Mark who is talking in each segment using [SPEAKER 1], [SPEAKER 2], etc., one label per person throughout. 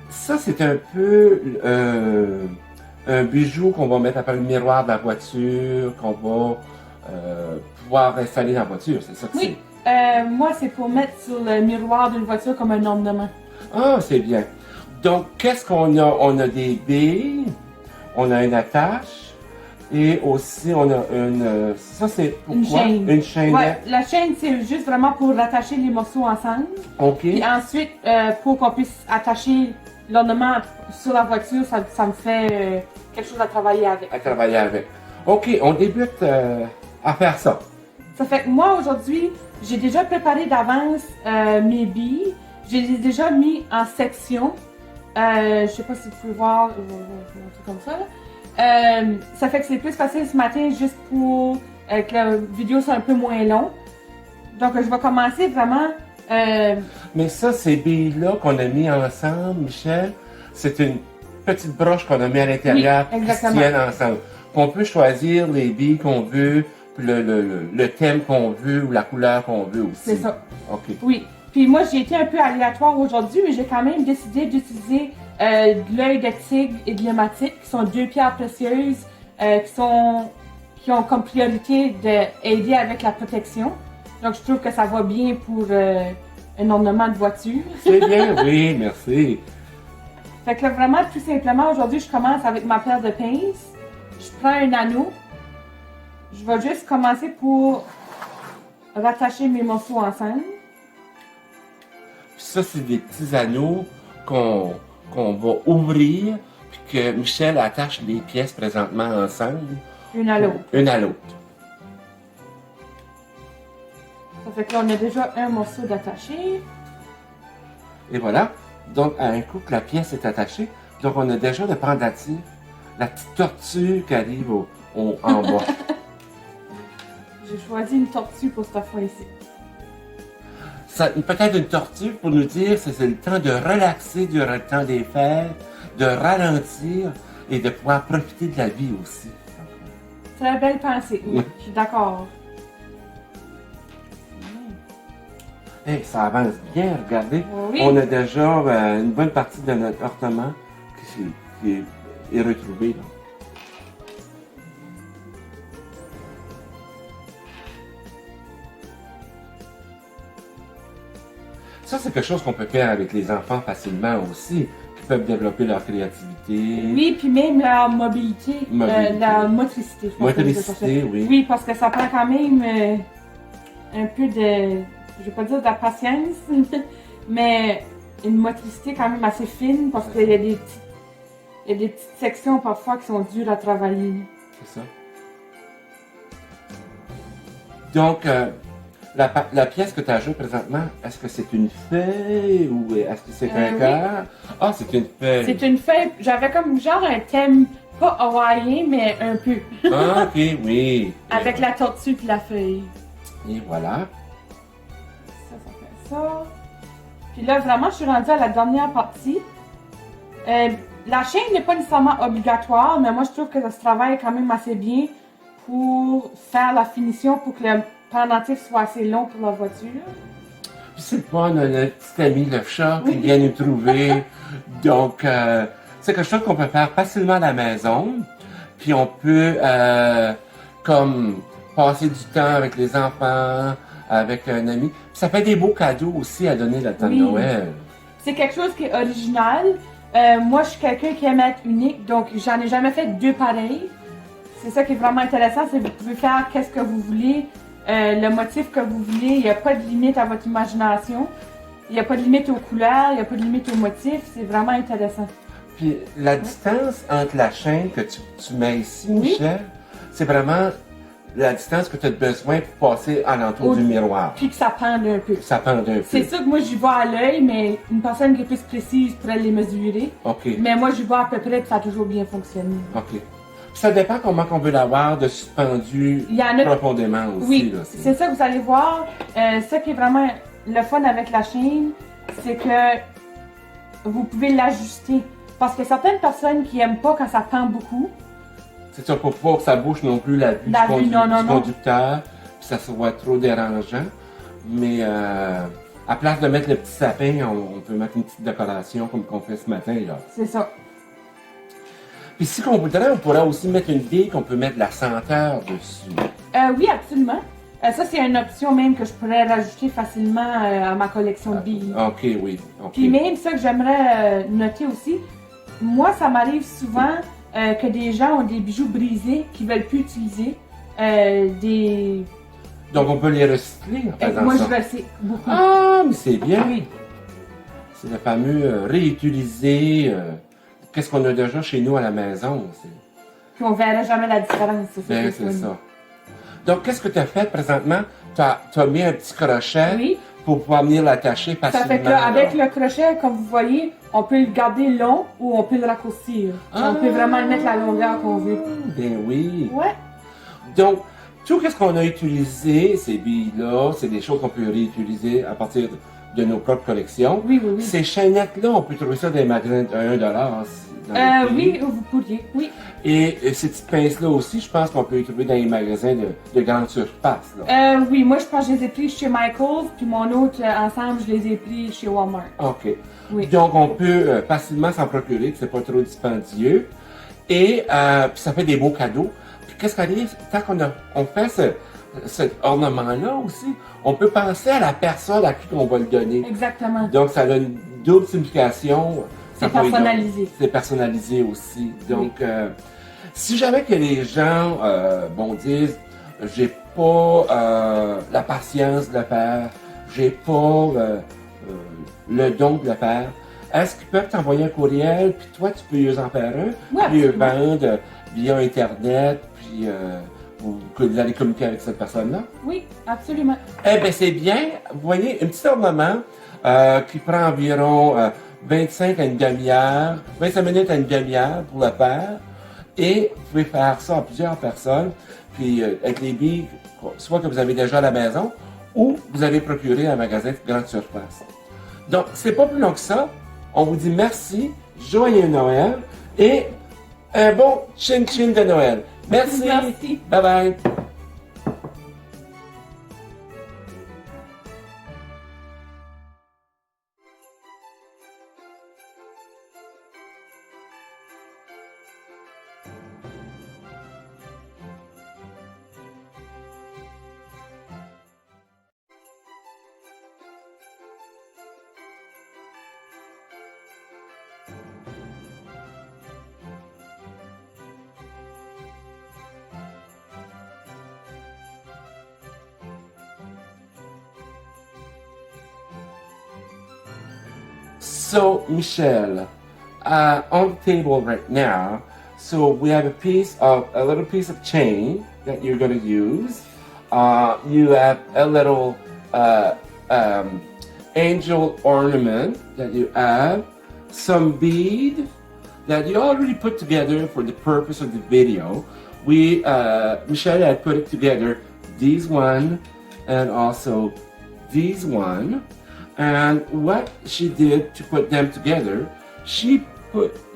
[SPEAKER 1] Ça, c'est un peu un bijou qu'on va mettre après le miroir de la voiture, qu'on va pouvoir installer dans la voiture. C'est ça que
[SPEAKER 2] Oui, moi, c'est pour mettre sur le miroir d'une voiture comme un ornement.
[SPEAKER 1] c'est. Ah, c'est bien. Donc, qu'est-ce qu'on a? On a des billes, on a une attache et aussi on a une. Ça, c'est pourquoi? Une chaîne.
[SPEAKER 2] Ouais, la chaîne, c'est juste vraiment pour rattacher les morceaux ensemble.
[SPEAKER 1] OK.
[SPEAKER 2] Puis ensuite, pour qu'on puisse attacher l'ornement sur la voiture, ça me fait quelque chose à travailler avec.
[SPEAKER 1] À travailler avec. OK, on débute à faire ça.
[SPEAKER 2] Ça fait que moi, aujourd'hui, j'ai déjà préparé d'avance mes billes. Je les ai déjà mis en sections. Je sais pas si vous pouvez voir, je vais vous montrer comme ça. Ça fait que c'est plus facile ce matin juste pour que la vidéo soit un peu moins longue. Donc, je vais commencer vraiment.
[SPEAKER 1] Mais ça, ces billes-là qu'on a mis ensemble, Michel, c'est une petite broche qu'on a mis à l'intérieur
[SPEAKER 2] Oui,
[SPEAKER 1] qui se
[SPEAKER 2] exactement.
[SPEAKER 1] tiennent ensemble. On peut choisir les billes qu'on veut, puis le thème qu'on veut ou la couleur qu'on veut aussi.
[SPEAKER 2] C'est ça.
[SPEAKER 1] OK.
[SPEAKER 2] Oui. Puis moi, j'ai été un peu aléatoire aujourd'hui, mais j'ai quand même décidé d'utiliser de l'œil de tigre et de l'hématite, qui sont deux pierres précieuses qui ont comme priorité d'aider avec la protection. Donc, je trouve que ça va bien pour un ornement de voiture.
[SPEAKER 1] C'est bien, oui, merci.
[SPEAKER 2] Fait que là, vraiment, tout simplement, aujourd'hui, je commence avec ma paire de pinces. Je prends un anneau. Je vais juste commencer pour rattacher mes morceaux ensemble.
[SPEAKER 1] Puis ça, c'est des petits anneaux qu'on va ouvrir, puis que Michel attache les pièces présentement ensemble,
[SPEAKER 2] Une à l'autre.
[SPEAKER 1] une à l'autre.
[SPEAKER 2] Ça fait que là, on a déjà un morceau d'attaché.
[SPEAKER 1] Et voilà. Donc, à un coup que la pièce est attachée, donc on a déjà le pendatif, la petite tortue qui arrive en bas.
[SPEAKER 2] J'ai choisi une tortue pour cette fois ici.
[SPEAKER 1] Peut-être une tortue pour nous dire que c'est le temps de relaxer durant le temps des fêtes, de ralentir et de pouvoir profiter de la vie aussi.
[SPEAKER 2] Très belle pensée, oui, je suis d'accord.
[SPEAKER 1] Hey, ça avance bien, regardez.
[SPEAKER 2] Oui.
[SPEAKER 1] On a déjà une bonne partie de notre ornement qui est retrouvé. Là. Ça, c'est quelque chose qu'on peut faire avec les enfants facilement aussi, qui peuvent développer leur créativité.
[SPEAKER 2] Oui, puis même la mobilité, la motricité. Je pense que
[SPEAKER 1] Motricité, oui.
[SPEAKER 2] Oui, parce que ça prend quand même un peu de, je vais pas dire de la patience, mais une motricité quand même assez fine parce qu'il y a des petites sections parfois qui sont dures à travailler.
[SPEAKER 1] C'est ça. Donc, la pièce que tu as jouée présentement, est-ce que c'est une feuille ou est-ce que c'est un cœur? Ah, c'est une feuille.
[SPEAKER 2] C'est une feuille. J'avais comme genre un thème, pas hawaïen, mais un peu.
[SPEAKER 1] Ah, ok, oui.
[SPEAKER 2] Avec la tortue puis la feuille.
[SPEAKER 1] Et voilà.
[SPEAKER 2] Ça fait ça. Puis là, vraiment, je suis rendue à la dernière partie. La chaîne n'est pas nécessairement obligatoire, mais moi, je trouve que ça se travaille quand même assez bien pour faire la finition, pour que le pendentif soit assez long pour la voiture.
[SPEAKER 1] Puis c'est le fun, on a notre petit ami le chat qui vient nous trouver. Donc, c'est quelque chose qu'on peut faire facilement à la maison. Puis on peut, comme, passer du temps avec les enfants, avec un ami. Puis ça fait des beaux cadeaux aussi à donner le temps de Noël.
[SPEAKER 2] C'est quelque chose qui est original. Moi, je suis quelqu'un qui aime être unique, donc j'en ai jamais fait deux pareils. C'est ça qui est vraiment intéressant, c'est que vous pouvez faire qu'est-ce que vous voulez, le motif que vous voulez. Il n'y a pas de limite à votre imagination. Il n'y a pas de limite aux couleurs, il n'y a pas de limite aux motifs. C'est vraiment intéressant.
[SPEAKER 1] Puis la distance entre la chaîne que tu mets ici, Michel, c'est vraiment la distance que tu as besoin pour passer alentour du miroir.
[SPEAKER 2] Puis que ça pende un peu.
[SPEAKER 1] Ça pend un peu.
[SPEAKER 2] C'est sûr que moi, j'y vois à l'œil, mais une personne qui est plus précise pourrait les mesurer.
[SPEAKER 1] OK.
[SPEAKER 2] Mais moi, j'y vois à peu près, puis ça a toujours bien fonctionné.
[SPEAKER 1] OK. Puis ça dépend comment on veut l'avoir de suspendu profondément aussi.
[SPEAKER 2] Oui, c'est ça que vous allez voir. Ce qui est vraiment le fun avec la chaîne, c'est que vous pouvez l'ajuster. Parce que certaines personnes qui n'aiment pas quand ça pend beaucoup.
[SPEAKER 1] C'est ça, pour pas que ça bouche non plus la vue du conducteur, puis ça soit trop dérangeant. Mais à place de mettre le petit sapin, on peut mettre une petite décoration comme qu'on fait ce matin, là.
[SPEAKER 2] C'est ça.
[SPEAKER 1] Puis si on voudrait, on pourrait aussi mettre une bille qu'on peut mettre de la senteur dessus.
[SPEAKER 2] Oui, absolument. Ça, c'est une option même que je pourrais rajouter facilement à ma collection de billes.
[SPEAKER 1] OK, oui. OK.
[SPEAKER 2] Puis même ça que j'aimerais noter aussi, moi, ça m'arrive souvent que des gens ont des bijoux brisés qu'ils veulent plus utiliser. Des...
[SPEAKER 1] Donc, on peut les recycler en faisant
[SPEAKER 2] moi,
[SPEAKER 1] ça.
[SPEAKER 2] je recycle beaucoup.
[SPEAKER 1] Ah, mais c'est bien.
[SPEAKER 2] Oui,
[SPEAKER 1] C'est le fameux réutiliser. Qu'est-ce qu'on a déjà chez nous à la maison?
[SPEAKER 2] puis on verra jamais la différence.
[SPEAKER 1] Bien, c'est ça. Donc, qu'est-ce que tu as fait présentement? Tu as mis un petit crochet
[SPEAKER 2] Oui,
[SPEAKER 1] pour pouvoir venir l'attacher facilement.
[SPEAKER 2] ça fait que là, avec le crochet, comme vous voyez, on peut le garder long ou on peut le raccourcir. On peut vraiment mettre la longueur qu'on veut.
[SPEAKER 1] Ben oui.
[SPEAKER 2] Ouais,
[SPEAKER 1] Donc, tout ce qu'on a utilisé, ces billes-là, c'est des choses qu'on peut réutiliser à partir de nos propres collections.
[SPEAKER 2] oui, oui, oui.
[SPEAKER 1] Ces chaînettes-là, on peut trouver ça dans les magasins de 1$ dans les pays.
[SPEAKER 2] Oui, vous pourriez, oui.
[SPEAKER 1] Et ces petites pinces-là aussi, je pense qu'on peut les trouver dans les magasins de grande surface. Là.
[SPEAKER 2] Oui, moi je pense que je les ai pris chez Michaels, puis mon autre, ensemble, je les ai pris chez Walmart.
[SPEAKER 1] OK.
[SPEAKER 2] Oui.
[SPEAKER 1] Donc, on peut facilement s'en procurer, c'est pas trop dispendieux. Et puis ça fait des beaux cadeaux. Puis qu'est-ce qu'on dit? Tant on fait cet ornement-là aussi, on peut penser à la personne à qui on va le donner.
[SPEAKER 2] Exactement.
[SPEAKER 1] Donc, ça a une double signification.
[SPEAKER 2] C'est personnalisé.
[SPEAKER 1] C'est personnalisé aussi. Donc, si jamais que les gens disent j'ai pas la patience de le faire, j'ai pas le don de le faire, est-ce qu'ils peuvent t'envoyer un courriel, puis toi, tu peux les en faire un,
[SPEAKER 2] Ouais,
[SPEAKER 1] puis les
[SPEAKER 2] absolument.
[SPEAKER 1] vendre via Internet, puis vous allez communiquer avec cette personne-là?
[SPEAKER 2] Oui, absolument.
[SPEAKER 1] Eh bien, c'est bien. Vous voyez, un petit ornement qui prend environ 25 à une demi-heure, 25 minutes à une demi-heure pour le faire. Et vous pouvez faire ça à plusieurs personnes. Puis avec les billes, soit que vous avez déjà à la maison, ou vous avez procuré à un magasin de grande surface. Donc, c'est pas plus long que ça. On vous dit merci, joyeux Noël et un bon chin-chin de Noël. Merci.
[SPEAKER 2] Merci.
[SPEAKER 1] Bye bye. So, Michelle, on the table right now, so we have a little piece of chain that you're going to use. You have a little angel ornament that you have, some bead that you already put together for the purpose of the video. Michelle had put it together, these one, and also these one. And what she did to put them together, she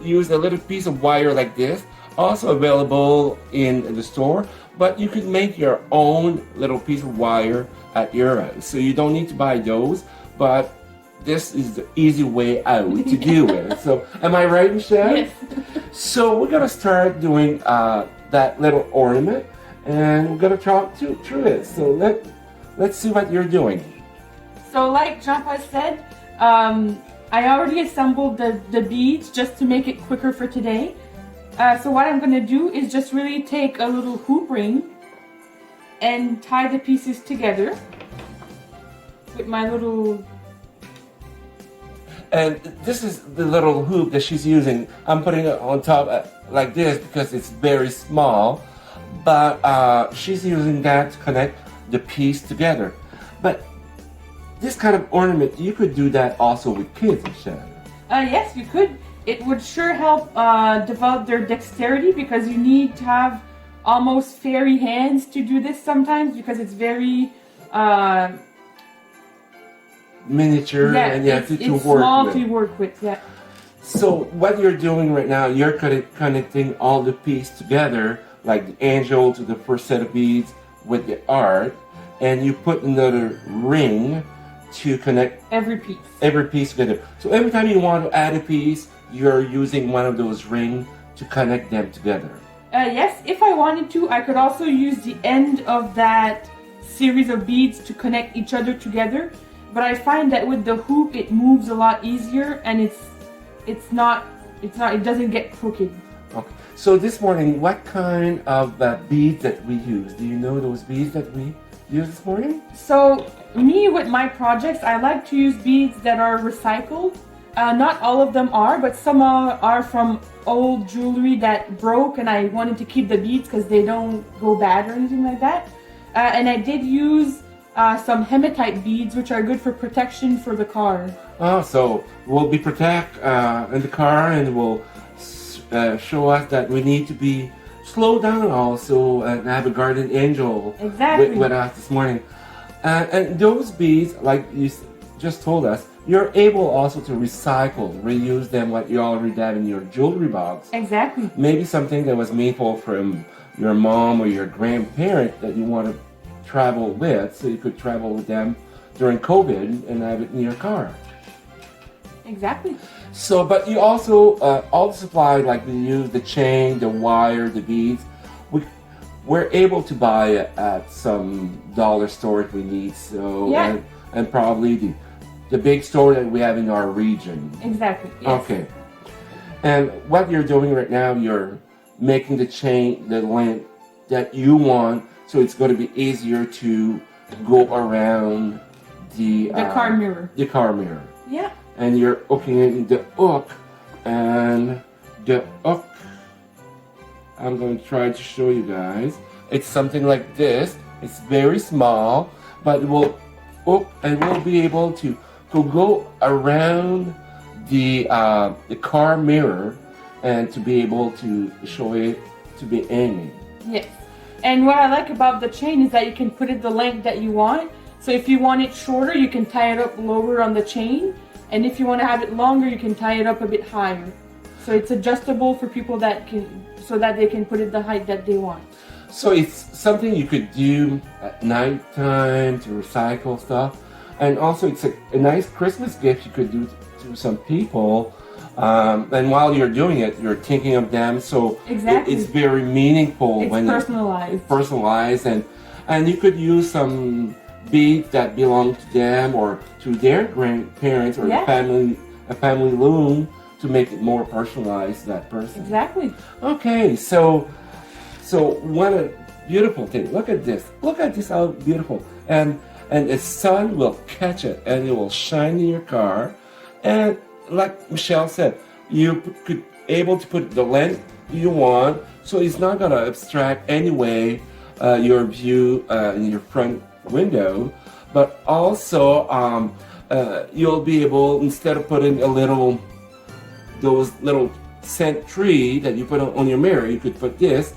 [SPEAKER 1] used a little piece of wire like this, also available in the store, but you could make your own little piece of wire at your house. So you don't need to buy those, but this is the easy way out to do it. So am I right, Michelle?
[SPEAKER 2] Yes.
[SPEAKER 1] So we're gonna start doing that little ornament, and we're gonna talk through it. So let's see what you're doing.
[SPEAKER 2] So like Jean-Paul said, I already assembled the beads just to make it quicker for today. So what I'm going to do is just really take a little hoop ring and tie the pieces together with my little...
[SPEAKER 1] And this is the little hoop that she's using. I'm putting it on top like this because it's very small, but she's using that to connect the piece together. But this kind of ornament, you could do that also with kids, Michelle.
[SPEAKER 2] Yes, you could. It would sure help develop their dexterity because you need to have almost fairy hands to do this sometimes because it's very
[SPEAKER 1] miniature and you have to
[SPEAKER 2] it's
[SPEAKER 1] work
[SPEAKER 2] small
[SPEAKER 1] with.
[SPEAKER 2] to work with, yeah.
[SPEAKER 1] So what you're doing right now, you're connecting all the pieces together, like the angel to the first set of beads with the art, and you put another ring to connect
[SPEAKER 2] Every piece.
[SPEAKER 1] every piece together. So every time you want to add a piece, you're using one of those rings to connect them together.
[SPEAKER 2] Yes, if I wanted to, I could also use the end of that series of beads to connect each other together. But I find that with the hoop, it moves a lot easier, and it doesn't get crooked.
[SPEAKER 1] Okay. So this morning, what kind of beads that we use? Do you know those beads that we use this morning?
[SPEAKER 2] So me, with my projects, I like to use beads that are recycled. Not all of them are, but some are from old jewelry that broke, and I wanted to keep the beads because they don't go bad or anything like that. And I did use some hematite beads, which are good for protection for the car.
[SPEAKER 1] Oh, so we'll be protect in the car, and will show us that we need to be slow down also and have a guardian angel
[SPEAKER 2] Exactly.
[SPEAKER 1] with us this morning. And those beads, like you just told us, you're able also to recycle, reuse them what you already have in your jewelry box.
[SPEAKER 2] Exactly.
[SPEAKER 1] Maybe something that was made from your mom or your grandparent that you want to travel with, so you could travel with them during COVID and have it in your car.
[SPEAKER 2] Exactly.
[SPEAKER 1] So, but you also, all the supply, like we use the chain, the wire, the beads, we're able to buy it at some dollar store if we need so,
[SPEAKER 2] Yeah.
[SPEAKER 1] and probably the big store that we have in our region.
[SPEAKER 2] Exactly. Yes.
[SPEAKER 1] Okay. And what you're doing right now, you're making the chain, the length that you want, so it's going to be easier to go around the
[SPEAKER 2] car mirror.
[SPEAKER 1] The car mirror.
[SPEAKER 2] Yeah.
[SPEAKER 1] And you're hooking in the hook, and the hook, I'm going to try to show you guys. It's something like this. It's very small, but it will hook, and we'll be able to go around the car mirror and to be able to show it to be hanging.
[SPEAKER 2] Yes. And what I like about the chain is that you can put it the length that you want. So if you want it shorter, you can tie it up lower on the chain. And if you want to have it longer, you can tie it up a bit higher. So it's adjustable for people so that they can put it the height that they want.
[SPEAKER 1] So it's something you could do at nighttime to recycle stuff. And also it's a nice Christmas gift you could do to some people. And while you're doing it, you're thinking of them. So
[SPEAKER 2] Exactly.
[SPEAKER 1] it's very meaningful.
[SPEAKER 2] It's personalized.
[SPEAKER 1] Personalized. And you could use some beads that belong to them or to their grandparents or
[SPEAKER 2] Yeah.
[SPEAKER 1] a family loom to make it more personalized to that person.
[SPEAKER 2] Exactly.
[SPEAKER 1] Okay, so what a beautiful thing. Look at this. Look at this, how beautiful. And the sun will catch it and it will shine in your car. And like Michelle said, you could able to put the length you want, so it's not gonna obstruct anyway your view in your front window. But also you'll be able, instead of putting those little scent tree that you put on your mirror, you could put this.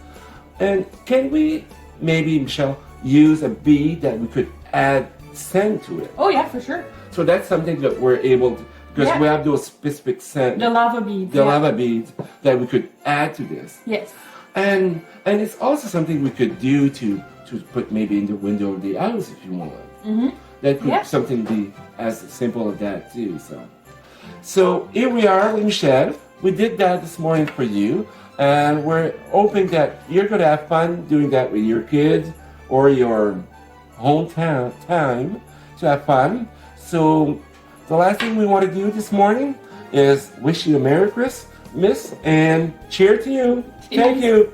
[SPEAKER 1] And can we maybe, Michelle, use a bead that we could add scent to it?
[SPEAKER 2] Oh yeah, for sure.
[SPEAKER 1] So that's something that we're able to, because
[SPEAKER 2] Yeah.
[SPEAKER 1] we have those specific scent,
[SPEAKER 2] The lava beads.
[SPEAKER 1] the
[SPEAKER 2] yeah.
[SPEAKER 1] lava beads that we could add to this.
[SPEAKER 2] Yes.
[SPEAKER 1] And it's also something we could do to put maybe in the window of the house if you want.
[SPEAKER 2] Mm-hmm.
[SPEAKER 1] That could
[SPEAKER 2] Yeah.
[SPEAKER 1] something be as simple as that too. So here we are with Michelle. We did that this morning for you, and we're hoping that you're going to have fun doing that with your kids or your hometown time to have fun. So the last thing we want to do this morning is wish you a Merry Christmas and cheer to you. Thank you.